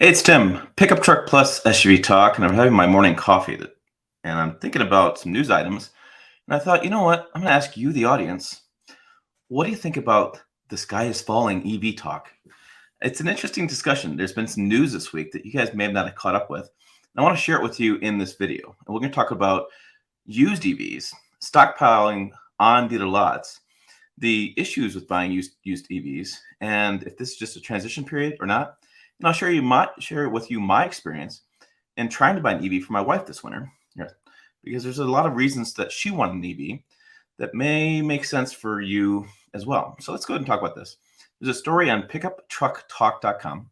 Hey, it's Tim. Pickup Truck Plus SUV Talk, and I'm having my morning coffee. And I'm thinking about some news items. And I thought, you know what? I'm going to ask you, the audience, what do you think about the sky is falling EV talk? It's an interesting discussion. There's been some news this week that you guys may have not caught up with. And I want to share it with you in this video. And we're going to talk about used EVs, stockpiling on dealer lots, the issues with buying used EVs, and if this is just a transition period or not. And I'll share with you my experience in trying to buy an EV for my wife this winter. Yeah, because there's a lot of reasons that she wanted an EV that may make sense for you as well. So let's go ahead and talk about this. There's a story on pickuptrucktalk.com.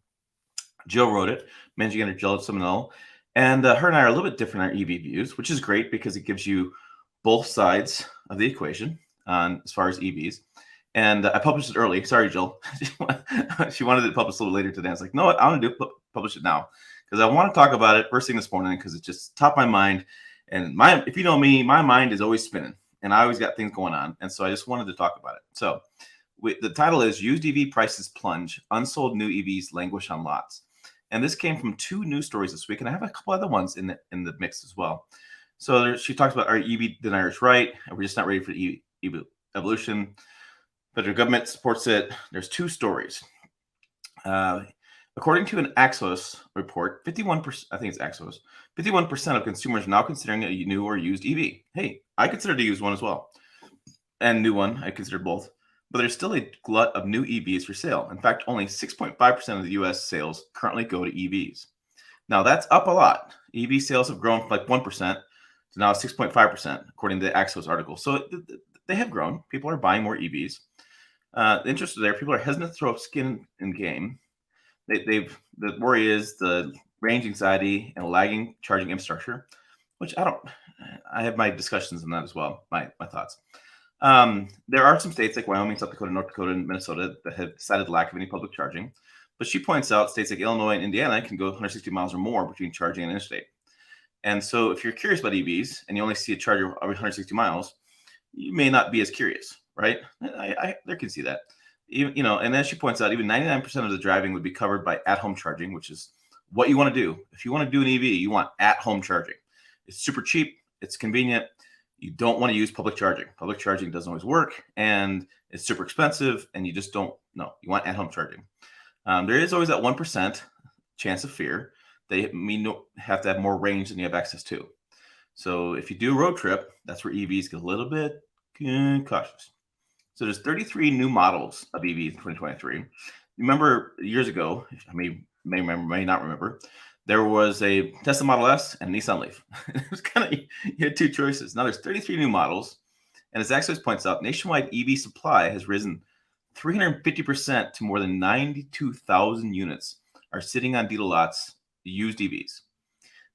Jill wrote it, managing editor Jill Seminole, and her and I are a little bit different in our EV views, which is great because it gives you both sides of the equation on as far as EVs. And I published it early. Sorry, Jill. She wanted it published a little later today. I was like, no, what? I want to publish it now because I want to talk about it first thing this morning because it's just top of my mind. And if you know me, my mind is always spinning, and I always got things going on. And so I just wanted to talk about it. So the title is "Used EV Prices Plunge: Unsold New EVs Languish on Lots." And this came from two news stories this week, and I have a couple other ones in the mix as well. So she talks about our EV deniers right, and we're just not ready for EV evolution. Federal government supports it. There's two stories. According to an Axios report, 51%, I think it's Axios, 51% of consumers are now considering a new or used EV. Hey, I considered a used one as well. And new one, I consider both. But there's still a glut of new EVs for sale. In fact, only 6.5% of the US sales currently go to EVs. Now, that's up a lot. EV sales have grown from like 1% to now 6.5%, according to the Axios article. So they have grown. People are buying more EVs. The interest is there. People are hesitant to throw up skin in game. The worry is the range anxiety and lagging charging infrastructure, which I have my discussions on that as well, my thoughts. There are some states like Wyoming, South Dakota, North Dakota, and Minnesota that have decided lack of any public charging. But she points out states like Illinois and Indiana can go 160 miles or more between charging and interstate. And so if you're curious about EVs and you only see a charger every 160 miles, you may not be as curious, right? I can see that. And as she points out, even 99% of the driving would be covered by at-home charging, which is what you want to do. If you want to do an EV, you want at-home charging. It's super cheap. It's convenient. You don't want to use public charging. Public charging doesn't always work, and it's super expensive, and you just don't know. You want at-home charging. There is always that 1% chance of fear. They have to have more range than you have access to. So if you do a road trip, that's where EVs get a little bit cautious. So there's 33 new models of EVs in 2023. Remember years ago, I may remember, may not remember, there was a Tesla Model S and a Nissan Leaf. It was you had two choices. Now there's 33 new models. And as Axios points out, nationwide EV supply has risen 350% to more than 92,000 units are sitting on dealer lots, used EVs.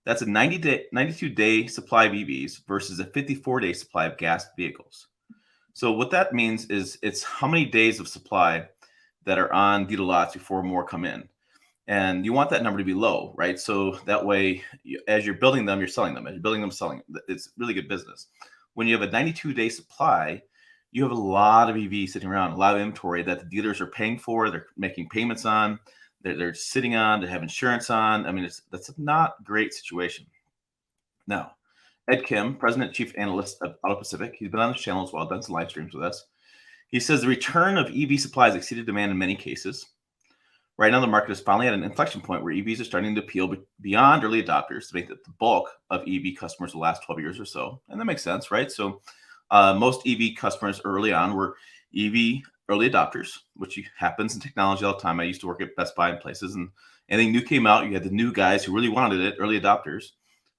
That's a 92-day supply of EVs versus a 54-day supply of gas vehicles. So what that means is it's how many days of supply that are on dealer lots before more come in. And you want that number to be low, right? So that way, as you're building them, you're selling them. As you're building them, selling them. It's really good business. When you have a 92-day supply, you have a lot of EVs sitting around, a lot of inventory that the dealers are paying for, they're making payments on, they're sitting on, they have insurance on. I mean, that's a not great situation. Now, Ed Kim, President and Chief Analyst of Auto Pacific, he's been on this channel as well, done some live streams with us. He says the return of EV supplies exceeded demand in many cases. Right now, the market is finally at an inflection point where EVs are starting to appeal beyond early adopters to make the bulk of EV customers the last 12 years or so. And that makes sense, right? So most EV customers early on were EV early adopters, which happens in technology all the time. I used to work at Best Buy and places, and anything new came out, you had the new guys who really wanted it, early adopters.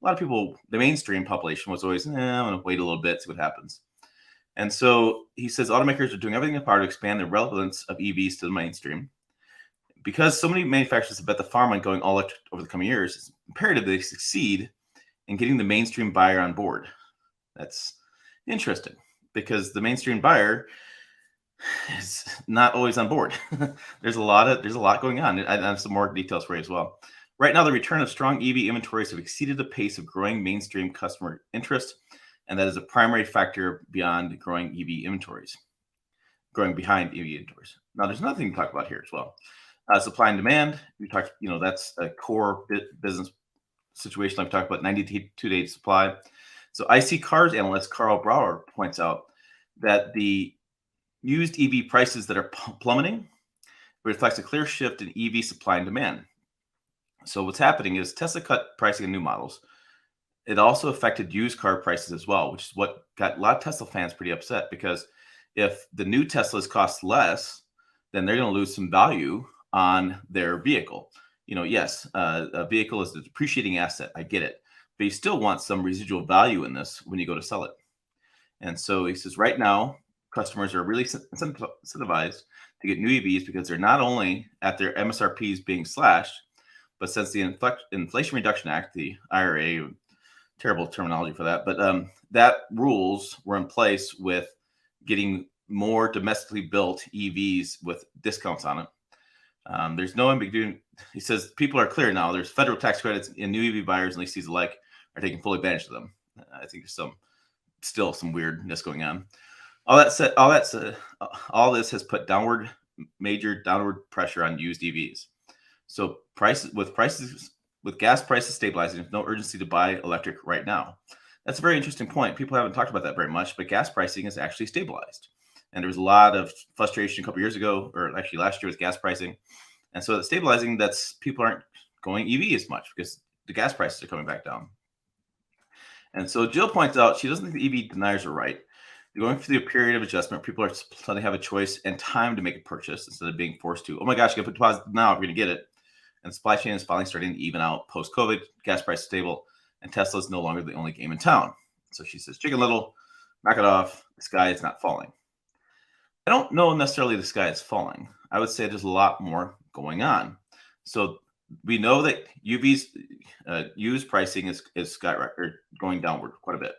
A lot of people, the mainstream population was always, I'm going to wait a little bit, see what happens. And so he says automakers are doing everything in their power to expand the relevance of EVs to the mainstream. Because so many manufacturers have bet the farm on going all electric over the coming years, it's imperative they succeed in getting the mainstream buyer on board. That's interesting because the mainstream buyer is not always on board. There's a lot going on. I have some more details for you as well. Right now, the return of strong EV inventories have exceeded the pace of growing mainstream customer interest, and that is a primary factor beyond growing behind EV inventories. Now, there's another thing to talk about here as well. Supply and demand, we talked, that's a core business situation. I've talked about 92-day supply. So IC Cars analyst Carl Brauer points out that the used EV prices that are plummeting reflects a clear shift in EV supply and demand. So what's happening is Tesla cut pricing on new models. It also affected used car prices as well, which is what got a lot of Tesla fans pretty upset, because if the new Teslas cost less, then they're going to lose some value on their vehicle. Yes, a vehicle is a depreciating asset. I get it. But you still want some residual value in this when you go to sell it. And so he says right now, customers are really incentivized to get new EVs because they're not only at their MSRPs being slashed, but since the Inflation Reduction Act, the IRA, terrible terminology for that, but that rules were in place with getting more domestically built EVs with discounts on it. There's no ambiguity. He says people are clear now. There's federal tax credits, and new EV buyers and leasees alike are taking full advantage of them. I think there's still some weirdness going on. All this has put major downward pressure on used EVs. So with gas prices stabilizing, there's no urgency to buy electric right now. That's a very interesting point. People haven't talked about that very much, but gas pricing is actually stabilized. And there was a lot of frustration a couple years ago, or actually last year, with gas pricing. And so it's stabilizing. People aren't going EV as much because the gas prices are coming back down. And so Jill points out she doesn't think the EV deniers are right. They're going through a period of adjustment. People are starting to have a choice and time to make a purchase instead of being forced to, oh my gosh, you got to put deposit now if you're going to get it. And supply chain is finally starting to even out post-COVID. Gas price is stable, and Tesla is no longer the only game in town. So she says, Chicken Little, knock it off. The sky is not falling. I don't know necessarily the sky is falling. I would say there's a lot more going on. So we know that used pricing is skyrocketing, going downward quite a bit.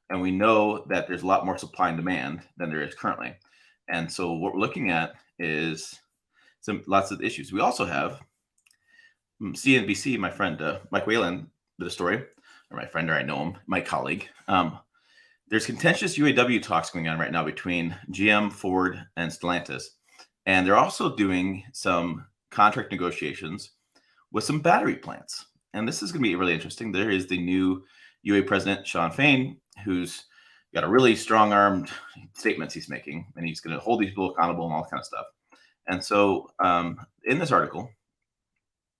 And we know that there's a lot more supply and demand than there is currently. And so what we're looking at is lots of issues. We also have CNBC, my friend Mike Whalen did a story, or my friend, or I know him, my colleague. There's contentious UAW talks going on right now between GM, Ford, and Stellantis. And they're also doing some contract negotiations with some battery plants. And this is going to be really interesting. There is the new UA president, Sean Fain, who's got a really strong-armed statements he's making, and he's going to hold these people accountable and all that kind of stuff. And so in this article,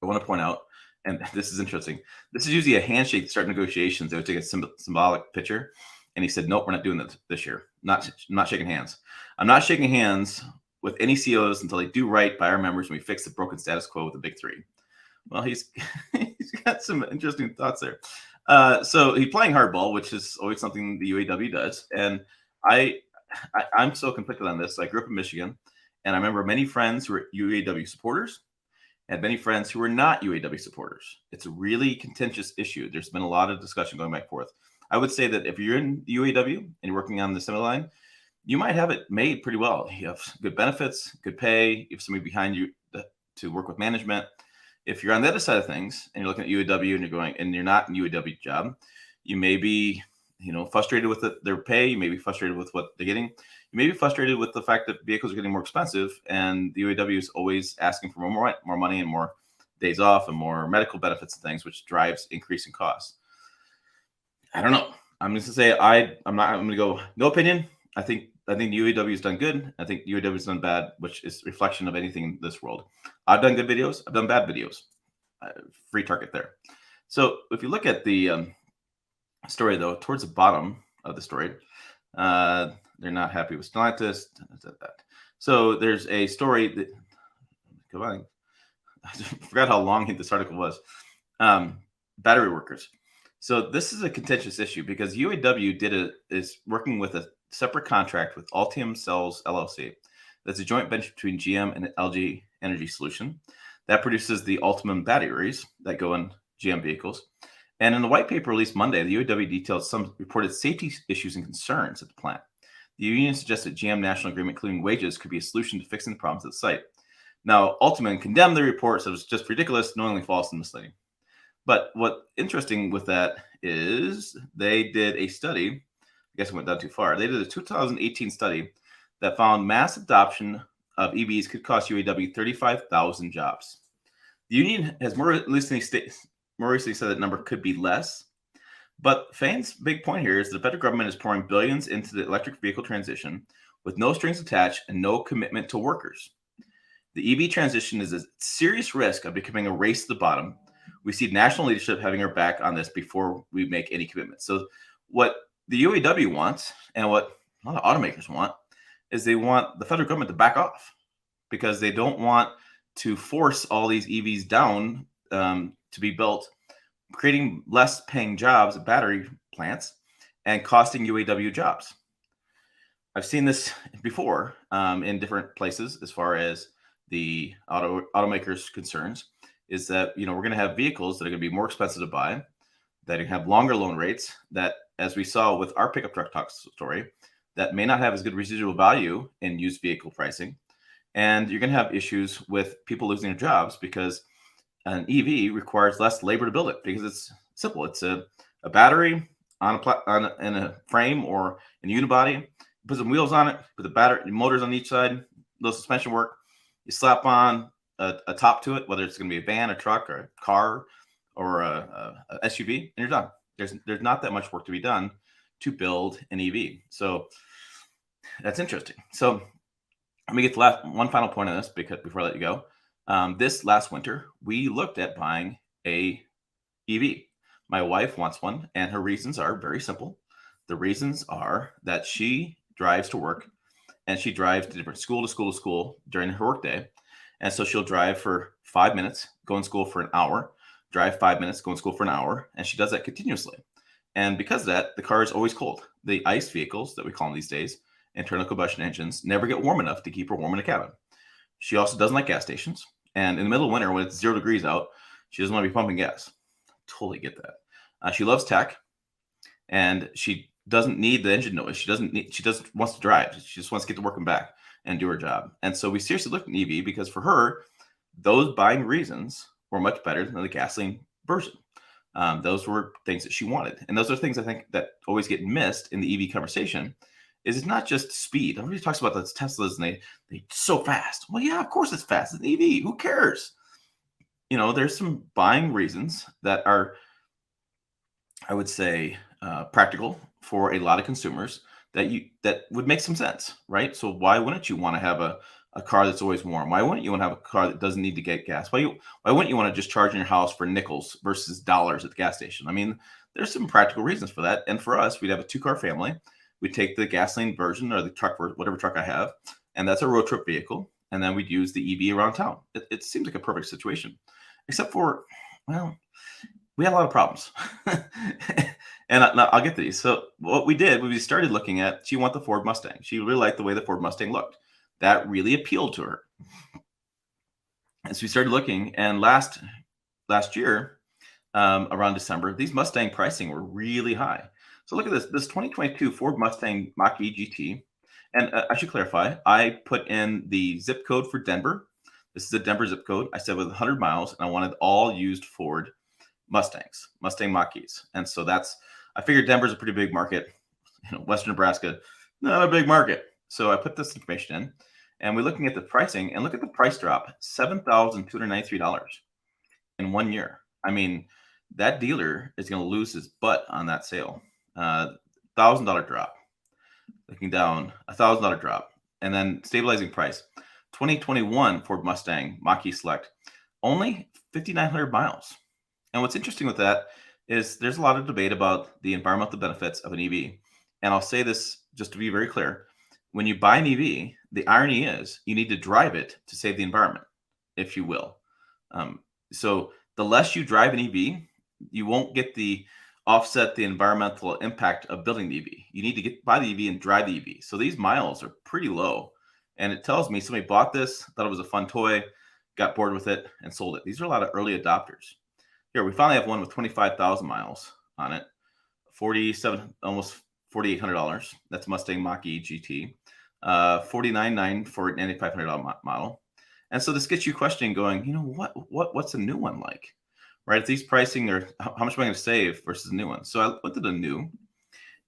I want to point out, and this is interesting, this is usually a handshake to start negotiations. They would take a symbolic picture. And he said, nope, we're not doing that this year. I'm not shaking hands. I'm not shaking hands with any CEOs until they do right by our members and we fix the broken status quo with the big three. Well, he's got some interesting thoughts there. So he's playing hardball, which is always something the UAW does. And I'm so conflicted on this. I grew up in Michigan, and I remember many friends who were UAW supporters and many friends who were not UAW supporters. It's a really contentious issue. There's been a lot of discussion going back and forth. I would say that if you're in UAW and you're working on the assembly line, you might have it made pretty well. You have good benefits, good pay, you have somebody behind you to work with management. If you're on the other side of things and you're looking at UAW and you're not in UAW job, you may be, frustrated with their pay. You may be frustrated with what they're getting. You may be frustrated with the fact that vehicles are getting more expensive, and the UAW is always asking for more money and more days off and more medical benefits and things, which drives increasing costs. I don't know. I'm just gonna say I'm gonna go no opinion. I think the UAW has done good. I think the UAW has done bad, which is a reflection of anything in this world. I've done good videos. I've done bad videos. Free target there. So if you look at the story, though, towards the bottom of the story, they're not happy with Stellantis. So there's a story that, come on, I forgot how long this article was. Battery workers. So this is a contentious issue because UAW is working with a separate contract with Altium Cells LLC. That's a joint venture between GM and LG Energy Solution that produces the Ultium batteries that go in GM vehicles. And in the white paper released Monday, the UAW detailed some reported safety issues and concerns at the plant. The union suggested GM national agreement, including wages, could be a solution to fixing the problems at the site. Now, Ultium condemned the report, said it was just ridiculous, knowingly false and misleading. But what's interesting with that is they did a study. I guess it went down too far. They did a 2018 study that found mass adoption of EVs could cost UAW 35,000 jobs. The union has more recently said that number could be less. But Fain's big point here is the federal government is pouring billions into the electric vehicle transition with no strings attached and no commitment to workers. The EV transition is a serious risk of becoming a race to the bottom. We see national leadership having our back on this before we make any commitment. So what the UAW wants and what a lot of automakers want is they want the federal government to back off because they don't want to force all these EVs down to be built, creating less paying jobs at battery plants and costing UAW jobs. I've seen this before in different places as far as the automakers' concerns is that, we're going to have vehicles that are going to be more expensive to buy, that have longer loan rates, that, as we saw with our pickup truck talk story, that may not have as good residual value in used vehicle pricing. And you're going to have issues with people losing their jobs because an EV requires less labor to build it because it's simple. It's a battery in a frame or in a unibody. Put some wheels on it, put the battery motors on each side, little suspension work. You slap on a top to it, whether it's going to be a van, a truck, or a car, or a SUV, and you're done. There's not that much work to be done to build an EV. So that's interesting. So let me get to one final point on this before I let you go. This last winter, we looked at buying a EV. My wife wants one, and her reasons are very simple. The reasons are that she drives to work, and she drives to different school to school during her workday. And so she'll drive for 5 minutes, go in school for an hour, drive 5 minutes, go in school for an hour, and she does that continuously. And because of that, the car is always cold. The ICE vehicles that we call them these days, internal combustion engines, never get warm enough to keep her warm in the cabin. She also doesn't like gas stations. And in the middle of winter, when it's 0 degrees out, she doesn't want to be pumping gas. Totally get that. She loves tech, and she doesn't need the engine noise. She just wants to drive. She just wants to get to work and back and do her job. And so we seriously looked at an EV because for her, those buying reasons were much better than the gasoline version. Those were things that she wanted. And those are things I think that always get missed in the EV conversation. It's not just speed. Everybody talks about those Teslas and they're so fast. Well, yeah, of course it's fast. It's an EV. Who cares? There's some buying reasons that are, I would say, practical for a lot of consumers that would make some sense, right? So why wouldn't you want to have a car that's always warm? Why wouldn't you want to have a car that doesn't need to get gas? Why wouldn't you want to just charge in your house for nickels versus dollars at the gas station? I mean, there's some practical reasons for that. And for us, we'd have a 2-car family. We'd take the gasoline version or the truck, whatever truck I have, and that's a road trip vehicle. And then we'd use the EV around town. It seems like a perfect situation, except for, well, we had a lot of problems. And I'll get to these. So what we did, we started looking at, she wanted the Ford Mustang. She really liked the way the Ford Mustang looked. That really appealed to her. And so we started looking, and last year, around December, these Mustang pricing were really high. So look at this 2022 Ford Mustang Mach-E GT. And I should clarify, I put in the zip code for Denver. This is a Denver zip code. I said with 100 miles, and I wanted all used Ford Mustangs, Mustang Mach-E's. And so I figured Denver's a pretty big market. Western Nebraska, not a big market. So I put this information in, and we're looking at the pricing, and look at the price drop, $7,293 in 1 year. I mean, that dealer is going to lose his butt on that sale. $1,000 drop. Looking down, $1,000 drop. And then stabilizing price. 2021 Ford Mustang Mach-E Select, only 5,900 miles. And what's interesting with that is there's a lot of debate about the environmental benefits of an EV. And I'll say this just to be very clear. When you buy an EV, the irony is you need to drive it to save the environment, if you will. So the less you drive an EV, you won't get the offset the environmental impact of building the EV. You need to buy the EV and drive the EV. So these miles are pretty low. And it tells me somebody bought this, thought it was a fun toy, got bored with it, and sold it. These are a lot of early adopters. Here, we finally have one with 25,000 miles on it, almost $4,800. That's Mustang Mach-E GT. $49,900 for an $9,500 model. And so this gets you questioning, going, what's a new one like? Right? If these pricing are, how much am I going to save versus a new one? So I looked at a new,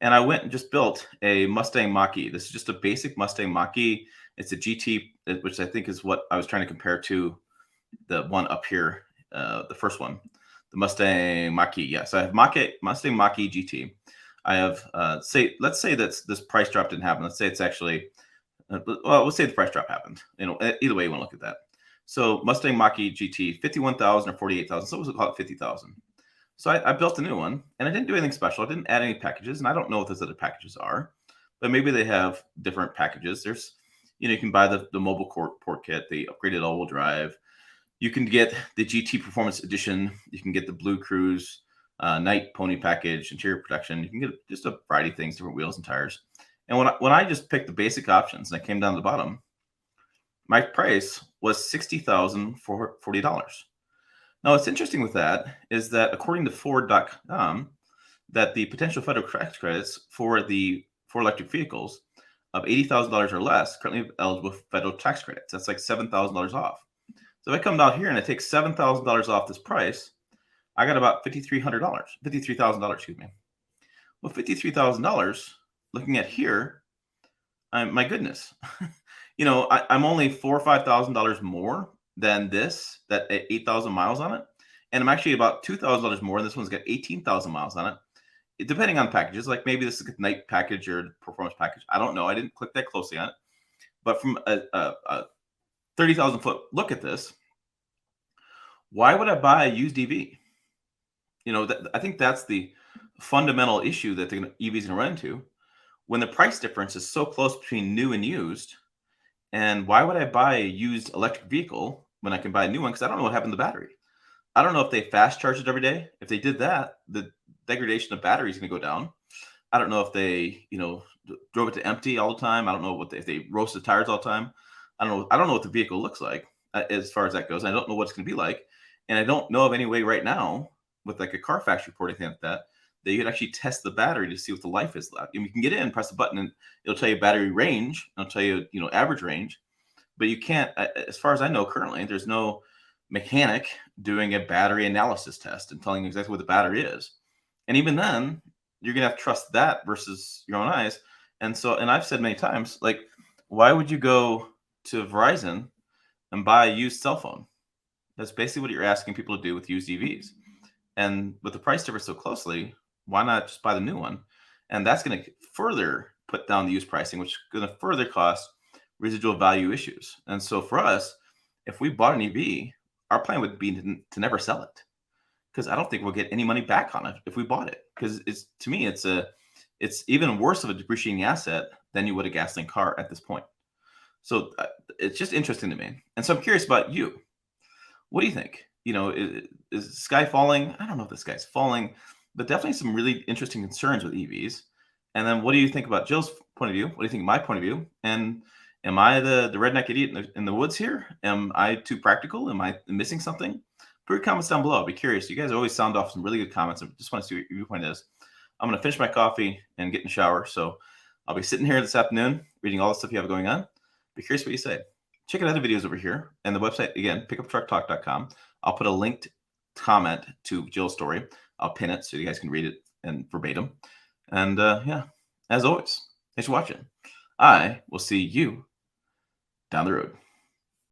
and I went and just built a Mustang Mach-E. This is just a basic Mustang Mach-E. It's a GT, which I think is what I was trying to compare to the one up here, the first one, the Mustang Mach-E. Yes, I have Mustang Mach-E GT. I have let's say that this price drop didn't happen. Let's say it's actually well, let's say the price drop happened. Either way you want to look at that. So Mustang Mach-E GT, 51,000 or 48,000. So we'll call it 50,000. So I built a new one, and I didn't do anything special. I didn't add any packages, and I don't know what those other packages are, but maybe they have different packages. There's, you can buy the mobile port kit, the upgraded all-wheel drive. You can get the GT Performance Edition. You can get the Blue Cruise Night Pony package, interior protection. You can get just a variety of things, different wheels and tires. And when I just picked the basic options and I came down to the bottom, my price was $60,000 for $40. Now, what's interesting with that is that according to Ford.com, that the potential federal tax credits for electric vehicles of $80,000 or less currently eligible for federal tax credits. That's like $7,000 off. So if I come down here and I take $7,000 off this price, I got about $53,000, excuse me. Well, $53,000, looking at here, my goodness, I'm only $4,000 or $5,000 more than this, that 8,000 miles on it. And I'm actually about $2,000 more. And this one's got 18,000 miles on it. Depending on packages, like maybe this is a night package or performance package. I don't know. I didn't click that closely on it. But from a 30,000 foot look at this, why would I buy a used EV? I think that's the fundamental issue that the EV is going to run into when the price difference is so close between new and used. And why would I buy a used electric vehicle when I can buy a new one? Because I don't know what happened to the battery. I don't know if they fast charge it every day. If they did that, the degradation of battery is going to go down. I don't know if they, drove it to empty all the time. I don't know if they roast the tires all the time. I don't know what the vehicle looks like as far as that goes. I don't know what it's going to be like. And I don't know of any way right now with like a Carfax report or anything like that you could actually test the battery to see what the life is like. And you can get in, press the button, and it'll tell you battery range. It'll tell you, average range. But you can't, as far as I know currently, there's no mechanic doing a battery analysis test and telling you exactly what the battery is. And even then, you're going to have to trust that versus your own eyes. And I've said many times, like, why would you go to Verizon and buy a used cell phone? That's basically what you're asking people to do with used EVs. And with the price difference so closely, why not just buy the new one? And that's going to further put down the used pricing, which is going to further cost residual value issues. And so for us, if we bought an EV, our plan would be to never sell it, because I don't think we'll get any money back on it if we bought it. Because to me, it's even worse of a depreciating asset than you would a gasoline car at this point. So it's just interesting to me. And so I'm curious about you. What do you think? Is the sky falling? I don't know if the sky's falling, but definitely some really interesting concerns with EVs. And then what do you think about Jill's point of view? What do you think of my point of view? And am I the redneck idiot in the woods here? Am I too practical? Am I missing something? Put your comments down below. I'll be curious. You guys always sound off some really good comments. I just want to see what your viewpoint is. I'm going to finish my coffee and get in the shower. So I'll be sitting here this afternoon reading all the stuff you have going on. Be curious what you say. Check out other videos over here. And the website, again, pickuptrucktalk.com. I'll put a linked comment to Jill's story. I'll pin it so you guys can read it and verbatim. And yeah, as always, thanks for watching. I will see you down the road.